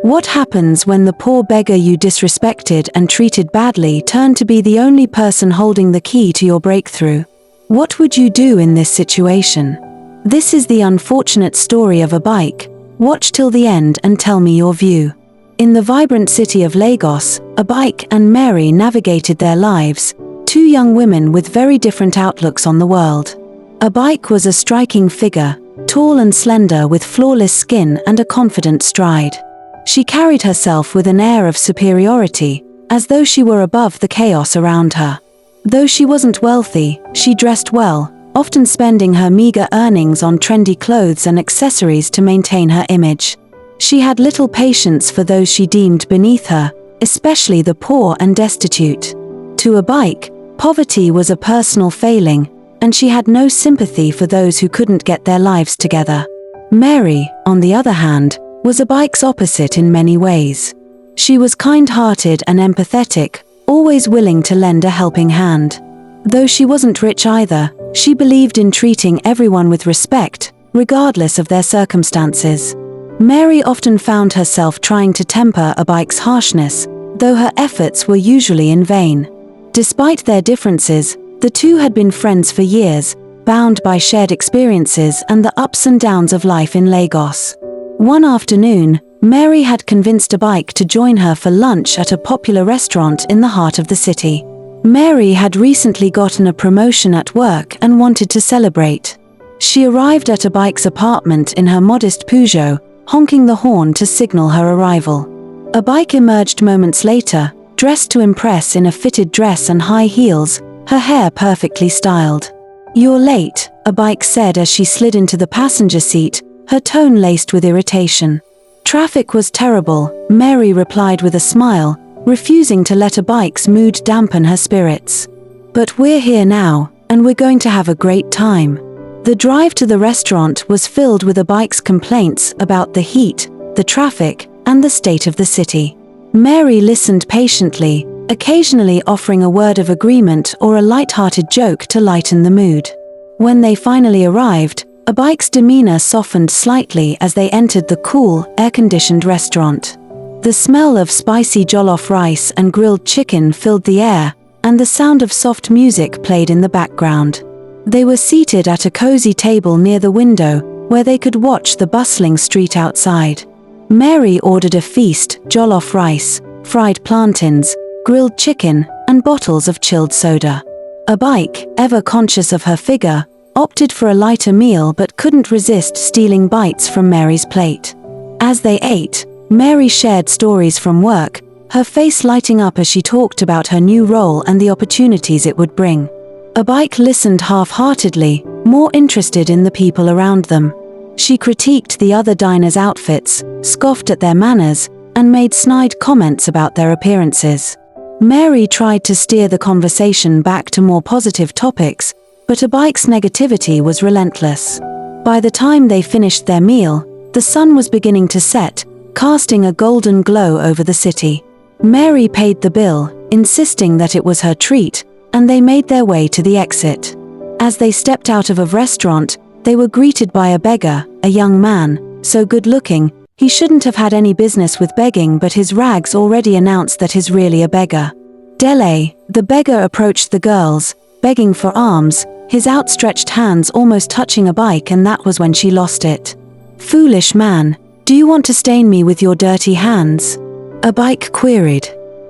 What happens when the poor beggar you disrespected and treated badly turned to be the only person holding the key to your breakthrough? What would you do in this situation? This is the unfortunate story of Abike. Watch till the end and tell me your view. In the vibrant city of Lagos, Abike and Mary navigated their lives, two young women with very different outlooks on the world. Abike was a striking figure, tall and slender with flawless skin and a confident stride. She carried herself with an air of superiority, as though she were above the chaos around her. Though she wasn't wealthy, she dressed well, often spending her meager earnings on trendy clothes and accessories to maintain her image. She had little patience for those she deemed beneath her, especially the poor and destitute. To Abike, poverty was a personal failing, and she had no sympathy for those who couldn't get their lives together. Mary, on the other hand, was Abike's opposite in many ways. She was kind-hearted and empathetic, always willing to lend a helping hand. Though she wasn't rich either, she believed in treating everyone with respect, regardless of their circumstances. Mary often found herself trying to temper Abike's harshness, though her efforts were usually in vain. Despite their differences, the two had been friends for years, bound by shared experiences and the ups and downs of life in Lagos. One afternoon, Mary had convinced Abike to join her for lunch at a popular restaurant in the heart of the city. Mary had recently gotten a promotion at work and wanted to celebrate. She arrived at Abike's apartment in her modest Peugeot, honking the horn to signal her arrival. Abike emerged moments later, dressed to impress in a fitted dress and high heels, her hair perfectly styled. "You're late," Abike said as she slid into the passenger seat, her tone laced with irritation. "Traffic was terrible," Mary replied with a smile, refusing to let Abike's mood dampen her spirits. "But we're here now, and we're going to have a great time." The drive to the restaurant was filled with Abike's complaints about the heat, the traffic, and the state of the city. Mary listened patiently, occasionally offering a word of agreement or a light-hearted joke to lighten the mood. When they finally arrived, Abike's demeanor softened slightly as they entered the cool, air-conditioned restaurant. The smell of spicy jollof rice and grilled chicken filled the air, and the sound of soft music played in the background. They were seated at a cozy table near the window, where they could watch the bustling street outside. Mary ordered a feast: jollof rice, fried plantains, grilled chicken, and bottles of chilled soda. Abike, ever conscious of her figure, opted for a lighter meal but couldn't resist stealing bites from Mary's plate. As they ate, Mary shared stories from work, her face lighting up as she talked about her new role and the opportunities it would bring. Abike listened half-heartedly, more interested in the people around them. She critiqued the other diners' outfits, scoffed at their manners, and made snide comments about their appearances. Mary tried to steer the conversation back to more positive topics, but Abike's negativity was relentless. By the time they finished their meal, the sun was beginning to set, casting a golden glow over the city. Mary paid the bill, insisting that it was her treat, and they made their way to the exit. As they stepped out of a restaurant, they were greeted by a beggar, a young man, so good-looking, he shouldn't have had any business with begging, but his rags already announced that he's really a beggar. Dele, the beggar, approached the girls, begging for alms, his outstretched hands almost touching Abike, and that was when she lost it. "Foolish man, do you want to stain me with your dirty hands?" Abike queried.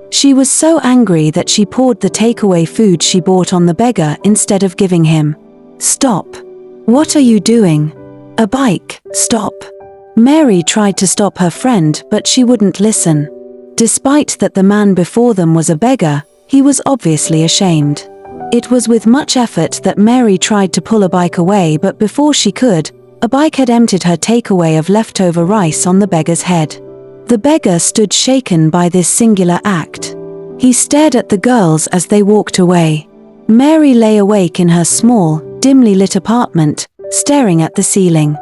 She was so angry that she poured the takeaway food she bought on the beggar instead of giving him. "Stop. What are you doing? Abike, stop." Mary tried to stop her friend, but she wouldn't listen. Despite that the man before them was a beggar, he was obviously ashamed. It was with much effort that Mary tried to pull Abike away, but before she could, Abike had emptied her takeaway of leftover rice on the beggar's head. The beggar stood shaken by this singular act. He stared at the girls as they walked away. Mary lay awake in her small, dimly lit apartment, staring at the ceiling.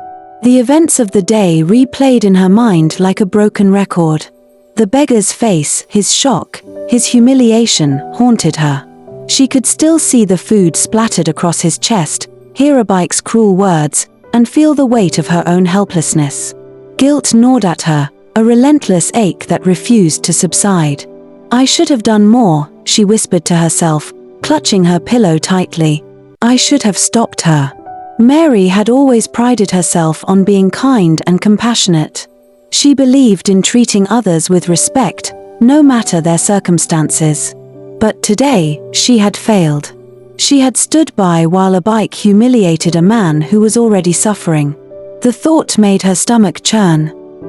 The events of the day replayed in her mind like a broken record. The beggar's face, his shock, his humiliation, haunted her. She could still see the food splattered across his chest, hear Abike's cruel words, and feel the weight of her own helplessness. Guilt gnawed at her, a relentless ache that refused to subside. "I should have done more," she whispered to herself, clutching her pillow tightly. "I should have stopped her." Mary had always prided herself on being kind and compassionate. She believed in treating others with respect, no matter their circumstances. But today, she had failed. She had stood by while Abike humiliated a man who was already suffering. The thought made her stomach churn.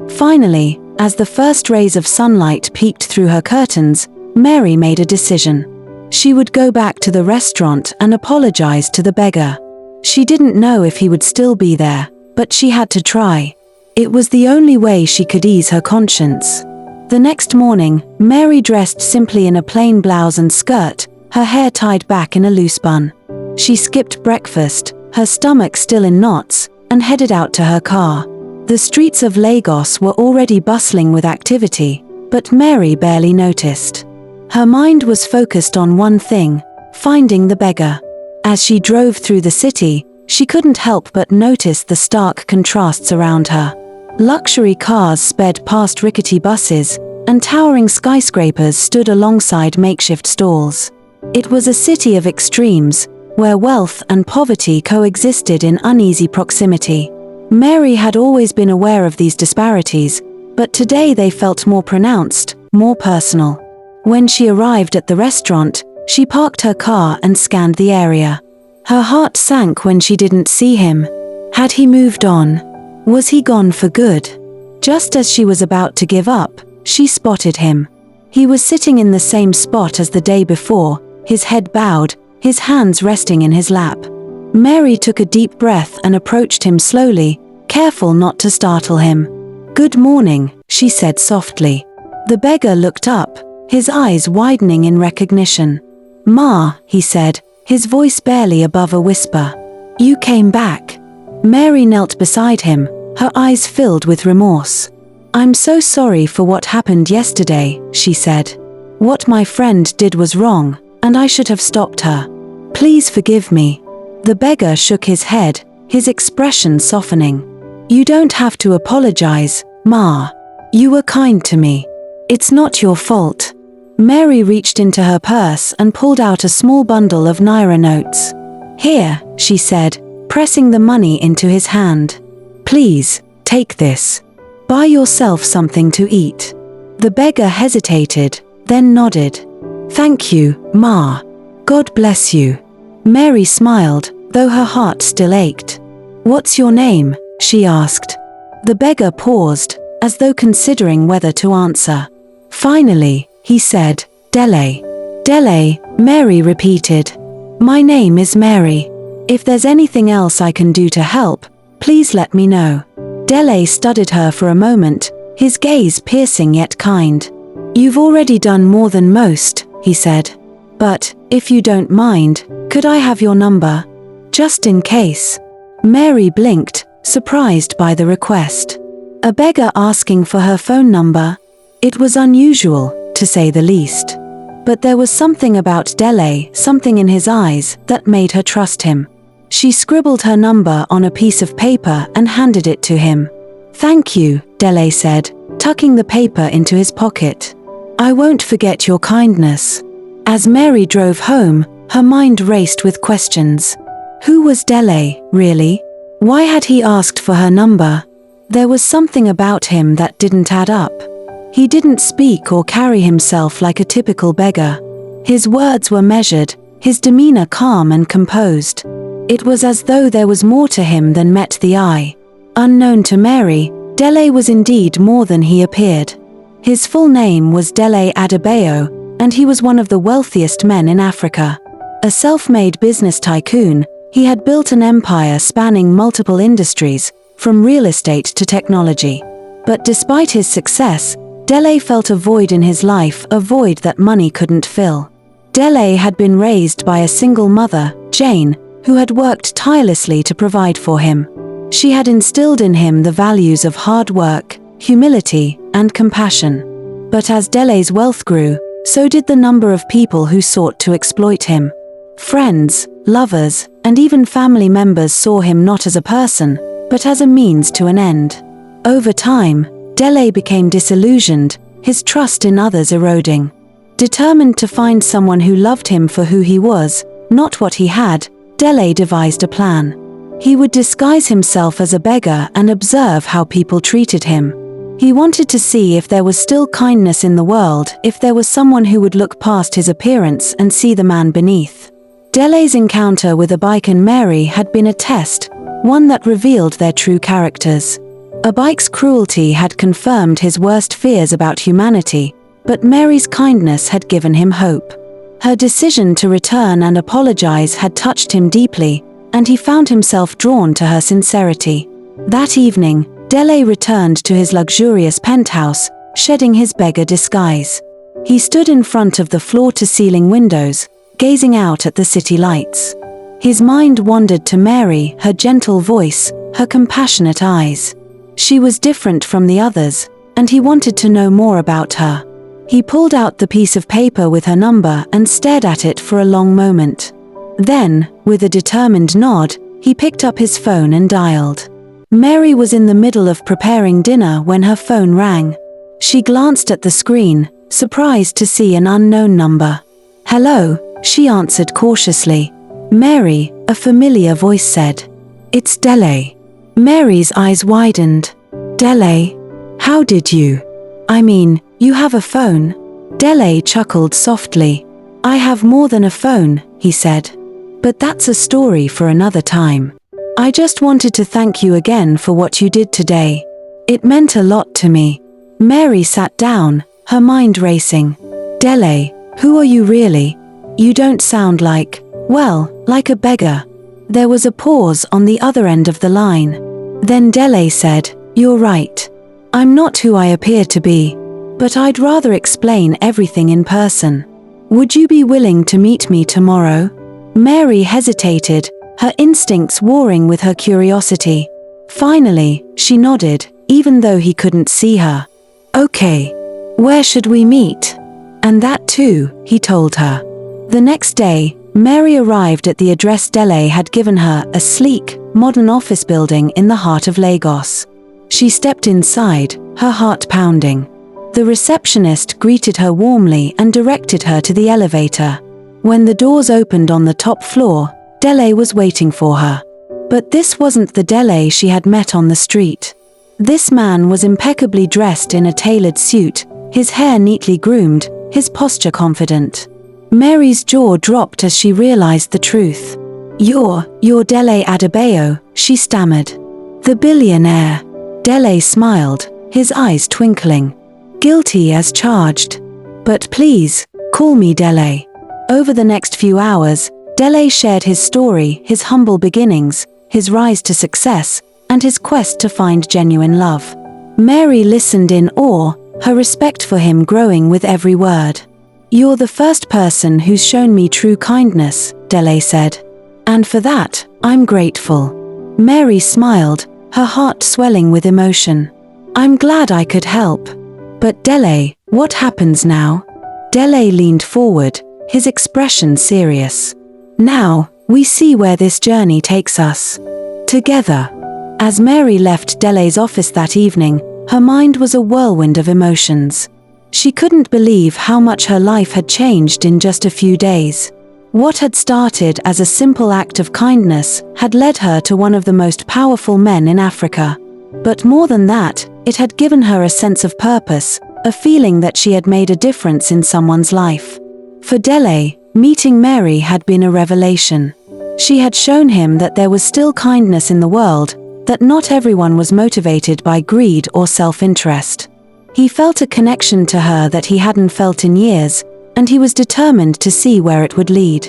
Finally, as the first rays of sunlight peeked through her curtains, Mary made a decision. She would go back to the restaurant and apologize to the beggar. She didn't know if he would still be there, but she had to try. It was the only way she could ease her conscience. The next morning, Mary dressed simply in a plain blouse and skirt, her hair tied back in a loose bun. She skipped breakfast, her stomach still in knots, and headed out to her car. The streets of Lagos were already bustling with activity, but Mary barely noticed. Her mind was focused on one thing: finding the beggar. As she drove through the city, she couldn't help but notice the stark contrasts around her. Luxury cars sped past rickety buses, and towering skyscrapers stood alongside makeshift stalls. It was a city of extremes, where wealth and poverty coexisted in uneasy proximity. Mary had always been aware of these disparities, but today they felt more pronounced, more personal. When she arrived at the restaurant, she parked her car and scanned the area. Her heart sank when she didn't see him. Had he moved on? Was he gone for good? Just as she was about to give up, she spotted him. He was sitting in the same spot as the day before, his head bowed, his hands resting in his lap. Mary took a deep breath and approached him slowly, careful not to startle him. "Good morning," she said softly. The beggar looked up, his eyes widening in recognition. "Ma," he said, his voice barely above a whisper. "You came back." Mary knelt beside him, her eyes filled with remorse. "I'm so sorry for what happened yesterday," she said. "What my friend did was wrong, and I should have stopped her. Please forgive me." The beggar shook his head, his expression softening. "You don't have to apologize, Ma. You were kind to me. It's not your fault." Mary reached into her purse and pulled out a small bundle of Naira notes. "Here," she said, pressing the money into his hand. "Please, take this. Buy yourself something to eat." The beggar hesitated, then nodded. "Thank you, Ma. God bless you." Mary smiled, though her heart still ached. "What's your name?" she asked. The beggar paused, as though considering whether to answer. Finally, he said, "Dele." "Dele," Mary repeated. "My name is Mary. If there's anything else I can do to help, please let me know." Dele studied her for a moment, his gaze piercing yet kind. "You've already done more than most," he said. "But, if you don't mind, could I have your number? Just in case." Mary blinked, surprised by the request. A beggar asking for her phone number? It was unusual, to say the least. But there was something about Dele, something in his eyes, that made her trust him. She scribbled her number on a piece of paper and handed it to him. "Thank you," Dele said, tucking the paper into his pocket. "I won't forget your kindness." As Mary drove home, her mind raced with questions. Who was Dele, really? Why had he asked for her number? There was something about him that didn't add up. He didn't speak or carry himself like a typical beggar. His words were measured, his demeanor calm and composed. It was as though there was more to him than met the eye. Unknown to Mary, Dele was indeed more than he appeared. His full name was Dele Adebayo, and he was one of the wealthiest men in Africa. A self-made business tycoon, he had built an empire spanning multiple industries, from real estate to technology. But despite his success, Dele felt a void in his life, a void that money couldn't fill. Dele had been raised by a single mother, Jane, who had worked tirelessly to provide for him. She had instilled in him the values of hard work, humility, and compassion. But as Dele's wealth grew, so did the number of people who sought to exploit him. Friends, lovers, and even family members saw him not as a person, but as a means to an end. Over time, Dele became disillusioned, his trust in others eroding. Determined to find someone who loved him for who he was, not what he had, Dele devised a plan. He would disguise himself as a beggar and observe how people treated him. He wanted to see if there was still kindness in the world, if there was someone who would look past his appearance and see the man beneath. Dele's encounter with Abike and Mary had been a test, one that revealed their true characters. Abike's cruelty had confirmed his worst fears about humanity, but Mary's kindness had given him hope. Her decision to return and apologize had touched him deeply, and he found himself drawn to her sincerity. That evening, Dele returned to his luxurious penthouse, shedding his beggar disguise. He stood in front of the floor-to-ceiling windows, gazing out at the city lights. His mind wandered to Mary, her gentle voice, her compassionate eyes. She was different from the others, and he wanted to know more about her. He pulled out the piece of paper with her number and stared at it for a long moment. Then, with a determined nod, he picked up his phone and dialed. Mary was in the middle of preparing dinner when her phone rang. She glanced at the screen, surprised to see an unknown number. "Hello," she answered cautiously. "Mary," a familiar voice said. "It's Dele." Mary's eyes widened. "Dele? How did you? I mean, you have a phone." Dele chuckled softly. "I have more than a phone," he said. "But that's a story for another time. I just wanted to thank you again for what you did today. It meant a lot to me." Mary sat down, her mind racing. "Dele, who are you really? You don't sound like a beggar." There was a pause on the other end of the line. Then Dele said, "You're right. I'm not who I appear to be. But I'd rather explain everything in person. Would you be willing to meet me tomorrow?" Mary hesitated, her instincts warring with her curiosity. Finally, she nodded, even though he couldn't see her. "Okay. Where should we meet?" "And that too," he told her. The next day, Mary arrived at the address Dele had given her, a sleek, modern office building in the heart of Lagos. She stepped inside, her heart pounding. The receptionist greeted her warmly and directed her to the elevator. When the doors opened on the top floor, Dele was waiting for her. But this wasn't the Dele she had met on the street. This man was impeccably dressed in a tailored suit, his hair neatly groomed, his posture confident. Mary's jaw dropped as she realized the truth. You're Dele Adebayo," she stammered. "The billionaire." Dele smiled, his eyes twinkling. "Guilty as charged. But please, call me Dele." Over the next few hours, Dele shared his story, his humble beginnings, his rise to success, and his quest to find genuine love. Mary listened in awe, her respect for him growing with every word. "You're the first person who's shown me true kindness," Dele said. "And for that, I'm grateful." Mary smiled, her heart swelling with emotion. "I'm glad I could help. But Dele, what happens now?" Dele leaned forward, his expression serious. "Now, we see where this journey takes us. Together." As Mary left Dele's office that evening, her mind was a whirlwind of emotions. She couldn't believe how much her life had changed in just a few days. What had started as a simple act of kindness had led her to one of the most powerful men in Africa. But more than that, it had given her a sense of purpose, a feeling that she had made a difference in someone's life. For Dele, meeting Mary had been a revelation. She had shown him that there was still kindness in the world, that not everyone was motivated by greed or self-interest. He felt a connection to her that he hadn't felt in years, and he was determined to see where it would lead.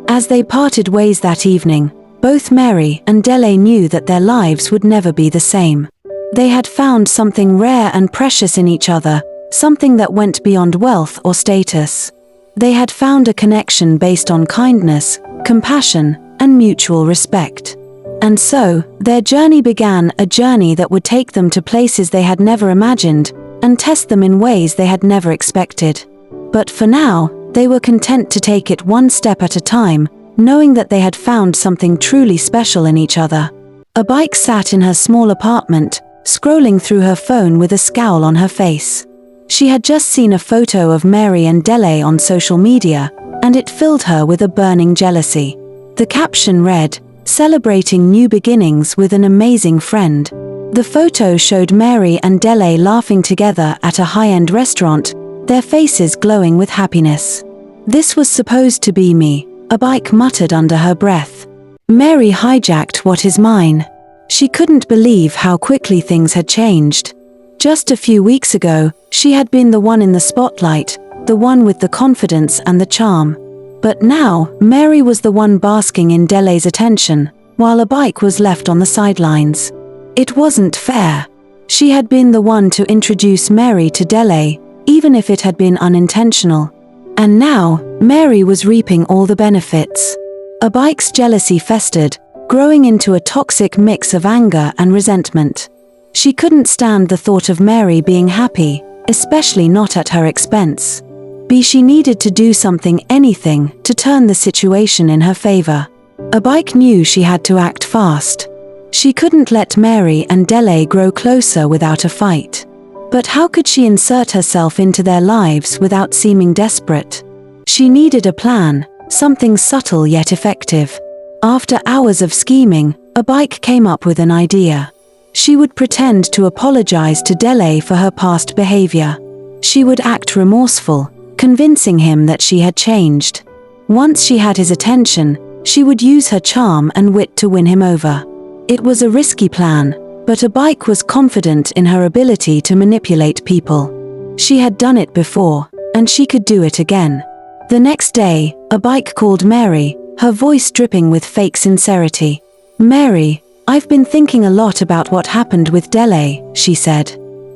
As they parted ways that evening, both Mary and Dele knew that their lives would never be the same. They had found something rare and precious in each other, something that went beyond wealth or status. They had found a connection based on kindness, compassion, and mutual respect. And so, their journey began, a journey that would take them to places they had never imagined, and test them in ways they had never expected. But for now, they were content to take it one step at a time, knowing that they had found something truly special in each other. Abike sat in her small apartment, scrolling through her phone with a scowl on her face. She had just seen a photo of Mary and Dele on social media, and it filled her with a burning jealousy. The caption read, "Celebrating new beginnings with an amazing friend." The photo showed Mary and Dele laughing together at a high-end restaurant, their faces glowing with happiness. "This was supposed to be me," Abike muttered under her breath. Mary hijacked what is mine. She couldn't believe how quickly things had changed. Just a few weeks ago, she had been the one in the spotlight, the one with the confidence and the charm. But now, Mary was the one basking in Dele's attention, while Abike was left on the sidelines. It wasn't fair. She had been the one to introduce Mary to Dele, even if it had been unintentional. And now, Mary was reaping all the benefits. Abike's jealousy festered, growing into a toxic mix of anger and resentment. She couldn't stand the thought of Mary being happy, especially not at her expense. She needed to do something, anything, to turn the situation in her favor. Abike knew she had to act fast. She couldn't let Mary and Dele grow closer without a fight. But how could she insert herself into their lives without seeming desperate? She needed a plan, something subtle yet effective. After hours of scheming, Abike came up with an idea. She would pretend to apologize to Dele for her past behavior. She would act remorseful, convincing him that she had changed. Once she had his attention, she would use her charm and wit to win him over. It was a risky plan, but Abike was confident in her ability to manipulate people. She had done it before, and she could do it again. The next day, Abike called Mary, her voice dripping with fake sincerity. "Mary, I've been thinking a lot about what happened with Dele," she said.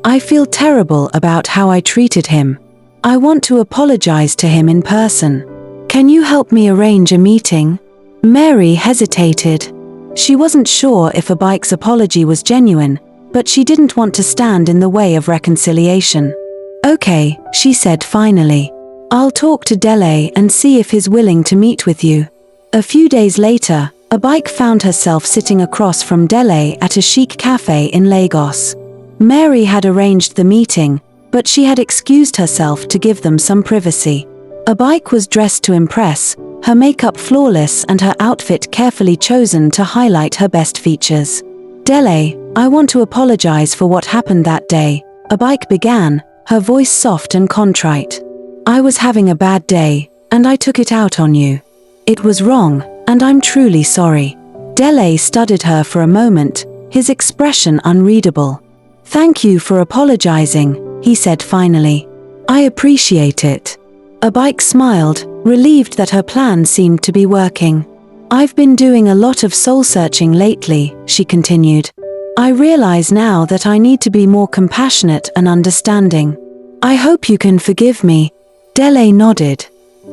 "I feel terrible about how I treated him. I want to apologize to him in person. Can you help me arrange a meeting?" Mary hesitated. She wasn't sure if Abike's apology was genuine, but she didn't want to stand in the way of reconciliation. "Okay," she said finally. "I'll talk to Dele and see if he's willing to meet with you." A few days later, Abike found herself sitting across from Dele at a chic cafe in Lagos. Mary had arranged the meeting, but she had excused herself to give them some privacy. Abike was dressed to impress, her makeup flawless and her outfit carefully chosen to highlight her best features. "Dele, I want to apologize for what happened that day," Abike began, her voice soft and contrite. "I was having a bad day, and I took it out on you. It was wrong, and I'm truly sorry." Dele studied her for a moment, his expression unreadable. "Thank you for apologizing," he said finally. "I appreciate it." Abike smiled, relieved that her plan seemed to be working. "I've been doing a lot of soul-searching lately," she continued. "I realize now that I need to be more compassionate and understanding. I hope you can forgive me." Dele nodded.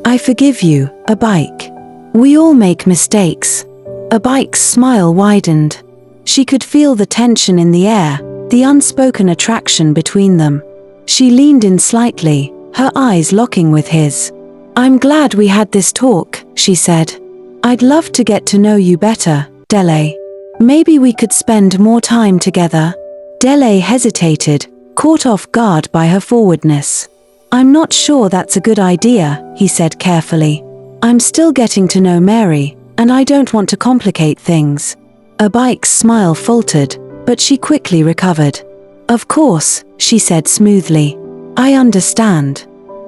"I forgive you, Abike. We all make mistakes." Abike's smile widened. She could feel the tension in the air, the unspoken attraction between them. She leaned in slightly, her eyes locking with his. "I'm glad we had this talk," she said. "I'd love to get to know you better, Dele. Maybe we could spend more time together." Dele hesitated, caught off guard by her forwardness. "I'm not sure that's a good idea," he said carefully. "I'm still getting to know Mary, and I don't want to complicate things." Abike's smile faltered, but she quickly recovered. "Of course," she said smoothly. "I understand.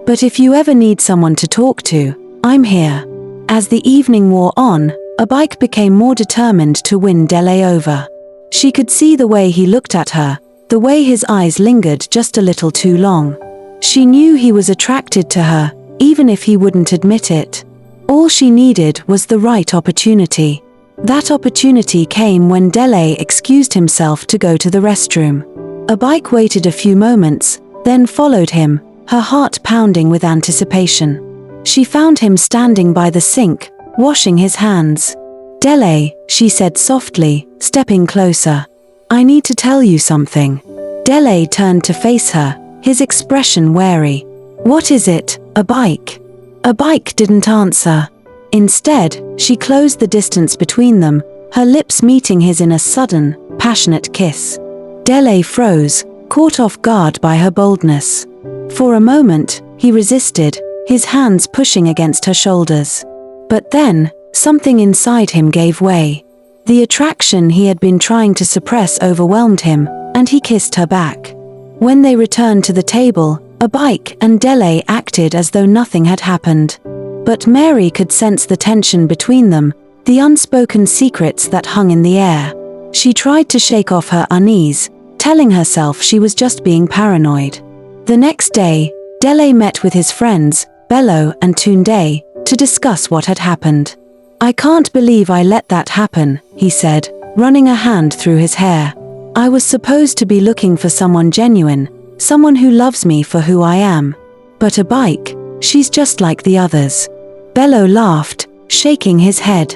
But if you ever need someone to talk to, I'm here." As the evening wore on, Abike became more determined to win Dele over. She could see the way he looked at her, the way his eyes lingered just a little too long. She knew he was attracted to her, even if he wouldn't admit it. All she needed was the right opportunity. That opportunity came when Dele excused himself to go to the restroom. Abike waited a few moments, then followed him, her heart pounding with anticipation. She found him standing by the sink, washing his hands. "Dele," she said softly, stepping closer. "I need to tell you something." Dele turned to face her, his expression wary. "What is it, Abike?" Abike didn't answer. Instead, she closed the distance between them, her lips meeting his in a sudden, passionate kiss. Dele froze, caught off guard by her boldness. For a moment, he resisted, his hands pushing against her shoulders. But then, something inside him gave way. The attraction he had been trying to suppress overwhelmed him, and he kissed her back. When they returned to the table, Abike and Dele acted as though nothing had happened. But Mary could sense the tension between them, the unspoken secrets that hung in the air. She tried to shake off her unease, telling herself she was just being paranoid. The next day, Dele met with his friends, Bello and Tunde, to discuss what had happened. "I can't believe I let that happen," he said, running a hand through his hair. "I was supposed to be looking for someone genuine, someone who loves me for who I am. But Abike, she's just like the others." Bello laughed, shaking his head.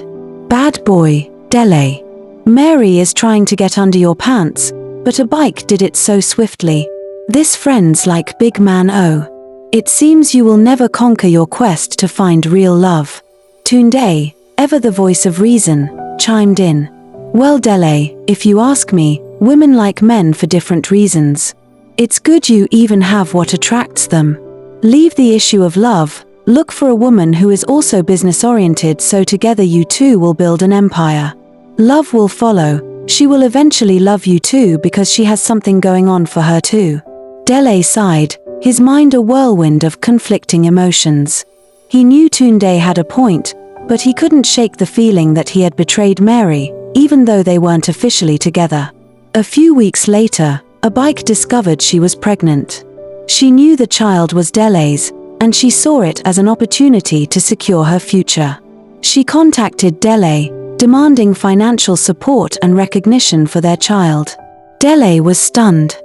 "Bad boy, Dele. Mary is trying to get under your pants, but Abike did it so swiftly. This friend's like Big Man O. It seems you will never conquer your quest to find real love." Tunde, ever the voice of reason, chimed in. "Well, Dele, if you ask me, women like men for different reasons. It's good you even have what attracts them. Leave the issue of love, look for a woman who is also business-oriented so together you two will build an empire. Love will follow, she will eventually love you too because she has something going on for her too." Dele sighed, his mind a whirlwind of conflicting emotions. He knew Tunde had a point, but he couldn't shake the feeling that he had betrayed Mary, even though they weren't officially together. A few weeks later, Abike discovered she was pregnant. She knew the child was Dele's, and she saw it as an opportunity to secure her future. She contacted Dele, demanding financial support and recognition for their child. Dele was stunned.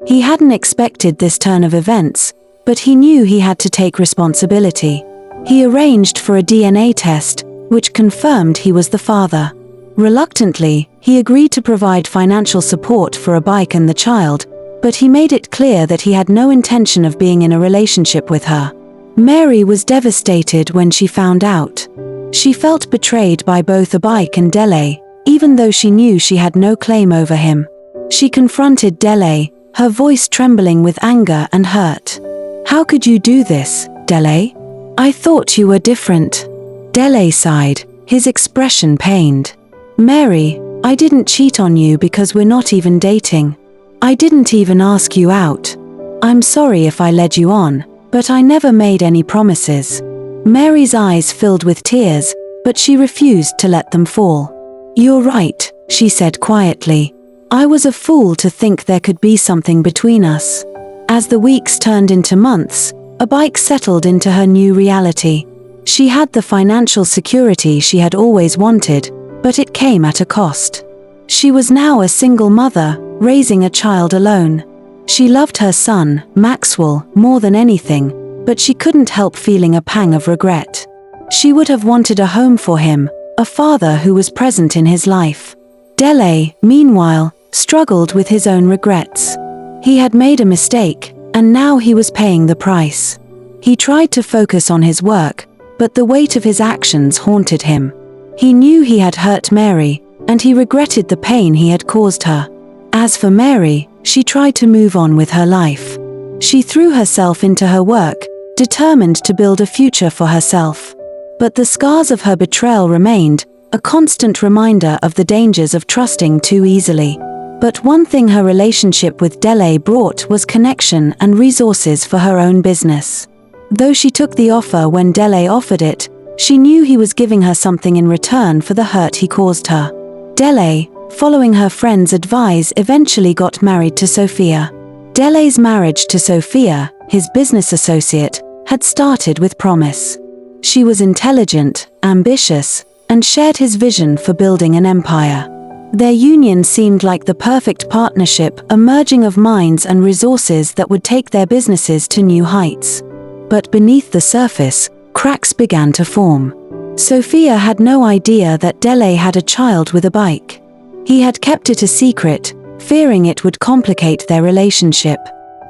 He hadn't expected this turn of events, but he knew he had to take responsibility. He arranged for a DNA test, which confirmed he was the father. Reluctantly, he agreed to provide financial support for Abike and the child, but he made it clear that he had no intention of being in a relationship with her. Mary was devastated when she found out. She felt betrayed by both Abike and Dele, even though she knew she had no claim over him. She confronted Dele, her voice trembling with anger and hurt. "How could you do this, Dele? I thought you were different." Dele sighed, his expression pained. "Mary, I didn't cheat on you because we're not even dating. I didn't even ask you out. I'm sorry if I led you on, but I never made any promises." Mary's eyes filled with tears, but she refused to let them fall. "You're right," she said quietly. "I was a fool to think there could be something between us." As the weeks turned into months, Abike settled into her new reality. She had the financial security she had always wanted, but it came at a cost. She was now a single mother, raising a child alone. She loved her son, Maxwell, more than anything, but she couldn't help feeling a pang of regret. She would have wanted a home for him, a father who was present in his life. Dele, meanwhile, struggled with his own regrets. He had made a mistake, and now he was paying the price. He tried to focus on his work, but the weight of his actions haunted him. He knew he had hurt Mary, and he regretted the pain he had caused her. As for Mary, she tried to move on with her life. She threw herself into her work, determined to build a future for herself. But the scars of her betrayal remained, a constant reminder of the dangers of trusting too easily. But one thing her relationship with Dele brought was connection and resources for her own business. Though she took the offer when Dele offered it, she knew he was giving her something in return for the hurt he caused her. Dele, following her friend's advice, eventually got married to Sophia. Dele's marriage to Sophia, his business associate, had started with promise. She was intelligent, ambitious, and shared his vision for building an empire. Their union seemed like the perfect partnership, a merging of minds and resources that would take their businesses to new heights. But beneath the surface, cracks began to form. Sophia had no idea that Dele had a child with Abike. He had kept it a secret, fearing it would complicate their relationship.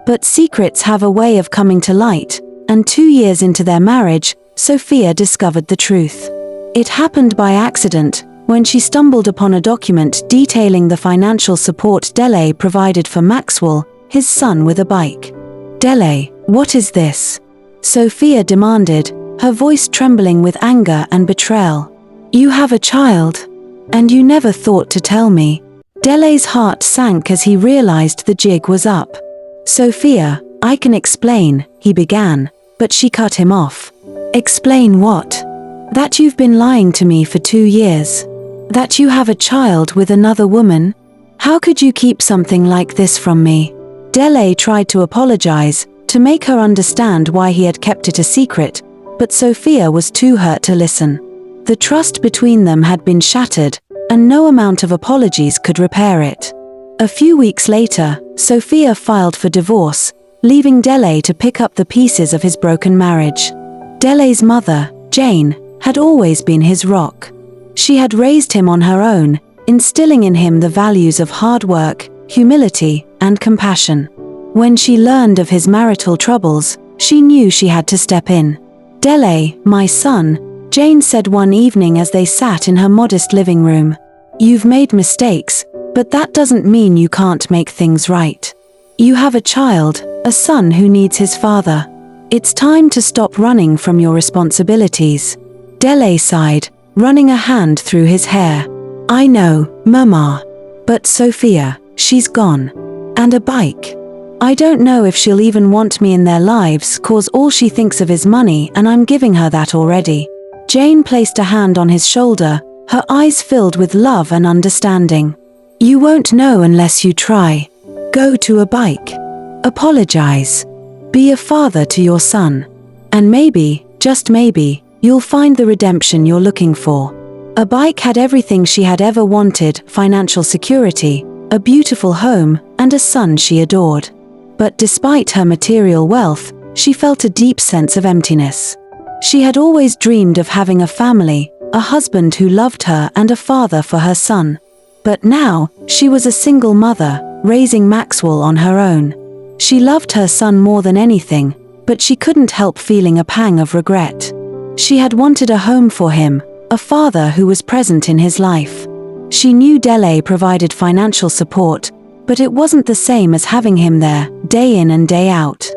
But secrets have a way of coming to light, and 2 years into their marriage, Sophia discovered the truth. It happened by accident, when she stumbled upon a document detailing the financial support Dele provided for Maxwell, his son with a bike. "Dele, what is this?" Sophia demanded, her voice trembling with anger and betrayal. "You have a child, and you never thought to tell me." Dele's heart sank as he realized the jig was up. "Sophia, I can explain," he began, but she cut him off. "Explain what?" "That you've been lying to me for 2 years. That you have a child with another woman. How could you keep something like this from me?" Dele tried to apologize, to make her understand why he had kept it a secret, but Sophia was too hurt to listen. The trust between them had been shattered, and no amount of apologies could repair it. A few weeks later, Sophia filed for divorce, leaving Dele to pick up the pieces of his broken marriage. Dele's mother, Jane, had always been his rock. She had raised him on her own, instilling in him the values of hard work, humility, and compassion. When she learned of his marital troubles, she knew she had to step in. "Dele, my son," Jane said one evening as they sat in her modest living room. "You've made mistakes, but that doesn't mean you can't make things right. You have a child, a son who needs his father. It's time to stop running from your responsibilities." Dele sighed, running a hand through his hair. "I know, Mama. But Sophia, she's gone. And a bike. I don't know if she'll even want me in their lives, 'cause all she thinks of is money, and I'm giving her that already." Jane placed a hand on his shoulder, her eyes filled with love and understanding. "You won't know unless you try. Go to a bike. Apologize. Be a father to your son. And maybe, just maybe, you'll find the redemption you're looking for." Abike had everything she had ever wanted: financial security, a beautiful home, and a son she adored. But despite her material wealth, she felt a deep sense of emptiness. She had always dreamed of having a family, a husband who loved her, and a father for her son. But now, she was a single mother, raising Maxwell on her own. She loved her son more than anything, but she couldn't help feeling a pang of regret. She had wanted a home for him, a father who was present in his life. She knew Dele provided financial support, but it wasn't the same as having him there, day in and day out.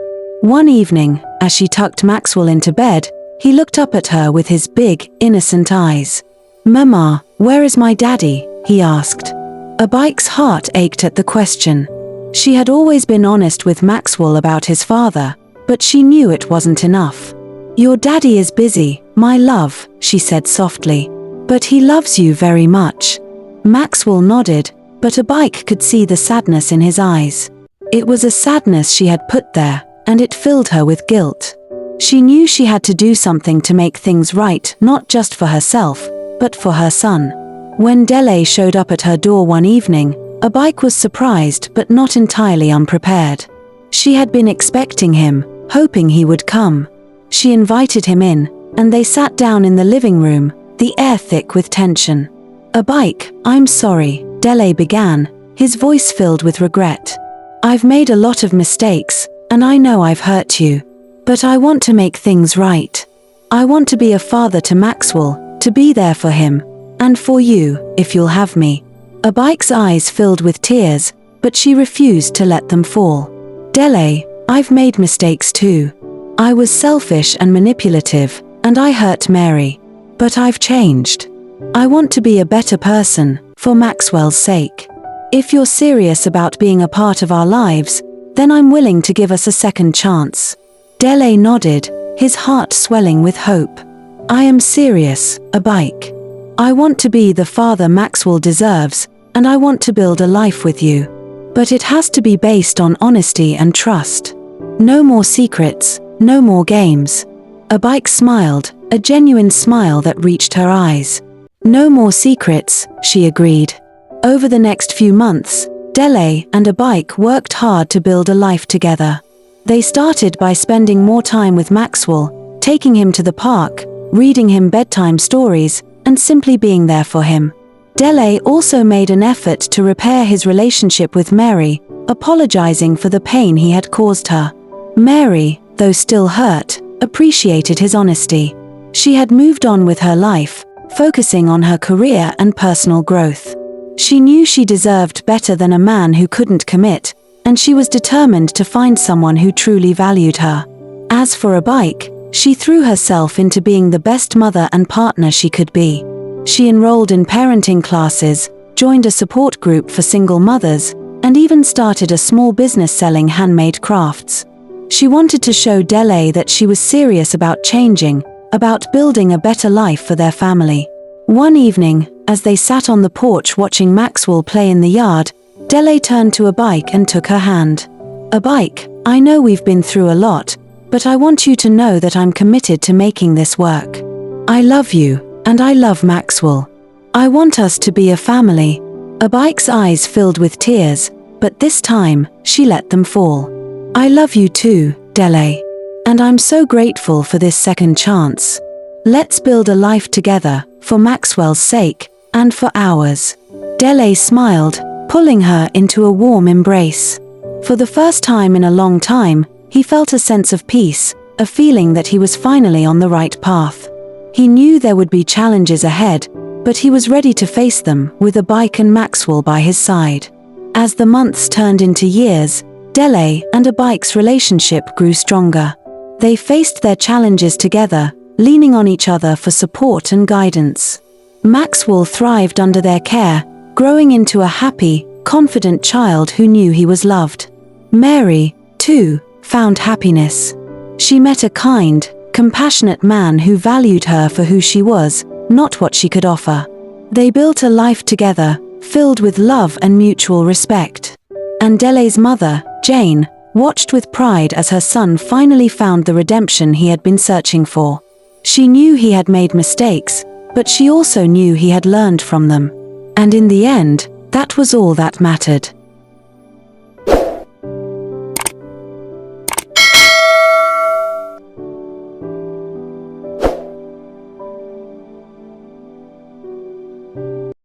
One evening, as she tucked Maxwell into bed, he looked up at her with his big, innocent eyes. "Mama, where is my daddy?" he asked. Abike's heart ached at the question. She had always been honest with Maxwell about his father, but she knew it wasn't enough. "Your daddy is busy, my love," she said softly. "But he loves you very much." Maxwell nodded, but Abike could see the sadness in his eyes. It was a sadness she had put there, and it filled her with guilt. She knew she had to do something to make things right, not just for herself, but for her son. When Dele showed up at her door one evening, Abike was surprised but not entirely unprepared. She had been expecting him, hoping he would come. She invited him in, and they sat down in the living room, the air thick with tension. "Abike, I'm sorry," Dele began, his voice filled with regret. "I've made a lot of mistakes, and I know I've hurt you. But I want to make things right. I want to be a father to Maxwell, to be there for him, and for you, if you'll have me." Abike's eyes filled with tears, but she refused to let them fall. "Dele, I've made mistakes too. I was selfish and manipulative, and I hurt Mary. But I've changed. I want to be a better person, for Maxwell's sake. If you're serious about being a part of our lives, then I'm willing to give us a second chance." Dele nodded, his heart swelling with hope. "I am serious, Abike. I want to be the father Maxwell deserves, and I want to build a life with you. But it has to be based on honesty and trust. No more secrets, no more games." Abike smiled, a genuine smile that reached her eyes. "No more secrets," she agreed. Over the next few months, Dele and Abike worked hard to build a life together. They started by spending more time with Maxwell, taking him to the park, reading him bedtime stories, and simply being there for him. Dele also made an effort to repair his relationship with Mary, apologizing for the pain he had caused her. Mary, though still hurt, appreciated his honesty. She had moved on with her life, focusing on her career and personal growth. She knew she deserved better than a man who couldn't commit, and she was determined to find someone who truly valued her. As for Abike, she threw herself into being the best mother and partner she could be. She enrolled in parenting classes, joined a support group for single mothers, and even started a small business selling handmade crafts. She wanted to show Dele that she was serious about changing, about building a better life for their family. One evening, as they sat on the porch watching Maxwell play in the yard, Dele turned to Abike and took her hand. "Abike, I know we've been through a lot, but I want you to know that I'm committed to making this work. I love you, and I love Maxwell. I want us to be a family." Abike's eyes filled with tears, but this time, she let them fall. "I love you too, Dele. And I'm so grateful for this second chance. Let's build a life together, for Maxwell's sake, and for ours." Dele smiled, pulling her into a warm embrace. For the first time in a long time, he felt a sense of peace, a feeling that he was finally on the right path. He knew there would be challenges ahead, but he was ready to face them, with Abike and Maxwell by his side. As the months turned into years, Dele and Abike's relationship grew stronger. They faced their challenges together, leaning on each other for support and guidance. Maxwell thrived under their care, growing into a happy, confident child who knew he was loved. Mary, too, found happiness. She met a kind, compassionate man who valued her for who she was, not what she could offer. They built a life together, filled with love and mutual respect. And Dele's mother, Jane, watched with pride as her son finally found the redemption he had been searching for. She knew he had made mistakes, but she also knew he had learned from them. And in the end, that was all that mattered.